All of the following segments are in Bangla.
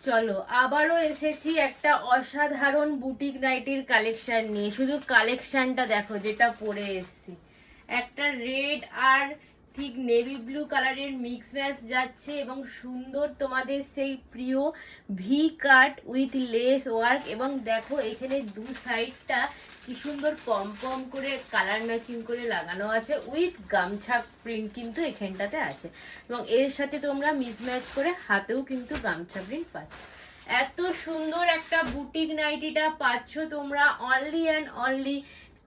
চলো আবারও এসেছি একটা অসাধারণ বুটিক নাইটির কালেকশন নিয়ে। শুধু কালেকশনটা দেখো, যেটা পরে এসেছি একটা রেড আর ঠিক নেভি ব্লু কালারের মিক্স ম্যাচ যাচ্ছে এবং সুন্দর তোমাদের সেই প্রিয় V cut with less work. এবং দেখো এখানে দু সাইডটা কি সুন্দর পম পম করে কালার ম্যাচিং করে লাগানো আছে, উইথ গামছা প্রিন্ট কিন্তু এখানটাতে আছে। এবং এর সাথে তোমরা মিসম্যাচ করে হাতেও কিন্তু গামছা প্রিন্ট পাচ্ছ। এত সুন্দর একটা বুটিক নাইটিটা পাচ্ছ তোমরা only and only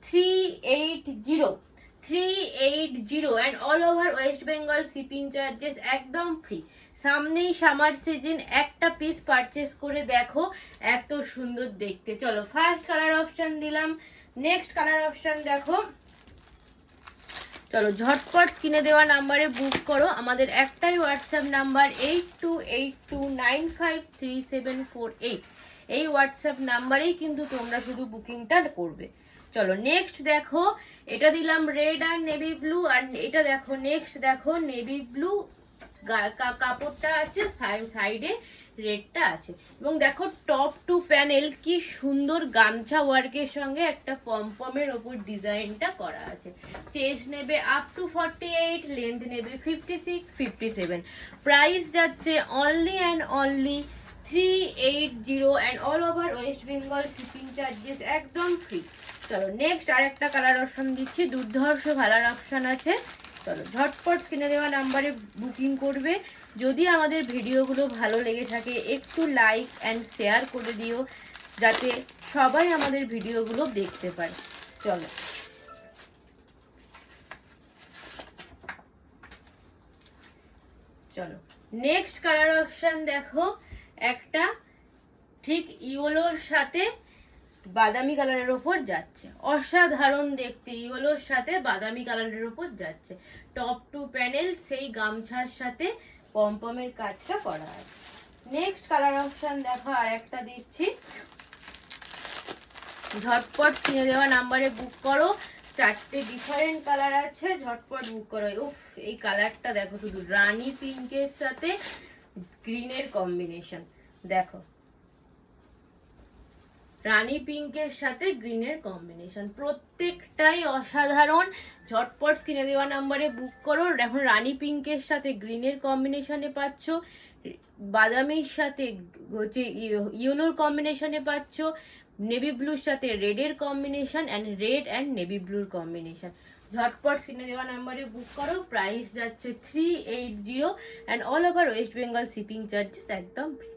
380 and all over West Bengal shipping charges একদম ফ্রি। সামনেই সামার সিজন, একটা পিস পারচেস করে দেখো এত সুন্দর দেখতে। চলো ফার্স্ট কালার অপশন দিলাম, নেক্সট কালার অপশন দেখো। চলো ঝটপট স্ক্রিনে দেওয়া নাম্বারে বুক করো। আমাদের একটাই হোয়াটসঅ্যাপ নাম্বার 8282953748। এই হোয়াটসঅ্যাপ নাম্বারেই কিন্তু তোমরা শুধু বুকিংটা করবে। চলো নেক্সট দেখো, এটা দিলাম রেড আর নেভি ব্লু, আর এটা দেখো নেক্সট দেখো নেভি ব্লু কাপড়টা আছে, সাইডে রেডটা আছে। এবং দেখো টপ টু প্যানেল কি সুন্দর গামছা ওয়ার্কের সঙ্গে একটা পমপমের ওপর ডিজাইনটা করা আছে। চেস্ট নেবে আপ টু 48, লেন্থ নেবে 56, 57। প্রাইস যাচ্ছে only and only 380 and all over West Bengal shipping charges একদম ফ্রি। চলো নেক্সট আরেকটা কালার অপশন দিচ্ছি, দুর্ধর্ষ কালার অপশন আছে। চলো ঝটপট স্ক্রিনে দেওয়া নাম্বারে বুকিং করবে। যদি আমাদের ভিডিওগুলো ভালো লেগে থাকে একটু লাইক অ্যান্ড শেয়ার করে দিও, যাতে সবাই আমাদের ভিডিওগুলো দেখতে পারে। চলো চলো নেক্সট কালার অপশন দেখো, একটা ঠিক ইয়েলোর সাথে বাদামি কালারের ওপর যাচ্ছে, অসাধারণ দেখতে। ইয়েলোর সাথে বাদামি কালারের ওপর যাচ্ছে, টপ টু প্যানেল সেই গামছার সাথে পমপমের কাজটা করা আছে। নেক্সট কালার অপশন দেখো, আর একটা দিচ্ছি, ঝটপট কিনে দেওয়া নাম্বারে বুক করো। চারটে ডিফারেন্ট কালার আছে, ঝটপট বুক করো। উফ এই কালারটা দেখো, শুধু রানী পিঙ্কের সাথে গ্রিনের কম্বিনেশন দেখো, রানী পিঙ্কের সাথে গ্রিনের কম্বিনেশন, প্রত্যেকটাই অসাধারণ। ঝটপট কিনে দেওয়া নাম্বারে বুক করো। এখন রানী পিঙ্কের সাথে গ্রিনের কম্বিনেশনে পাচ্ছ, বাদামির সাথে হচ্ছে ইয়েলোর কম্বিনেশনে পাচ্ছ, নেভি ব্লুর সাথে রেডের combination, and red and navy ব্লুর কম্বিনেশন। ঝটপট কিনে দেওয়া নাম্বারে বুক করো। প্রাইস যাচ্ছে 380 and all over West Bengal shipping charges একদম ফ্রি।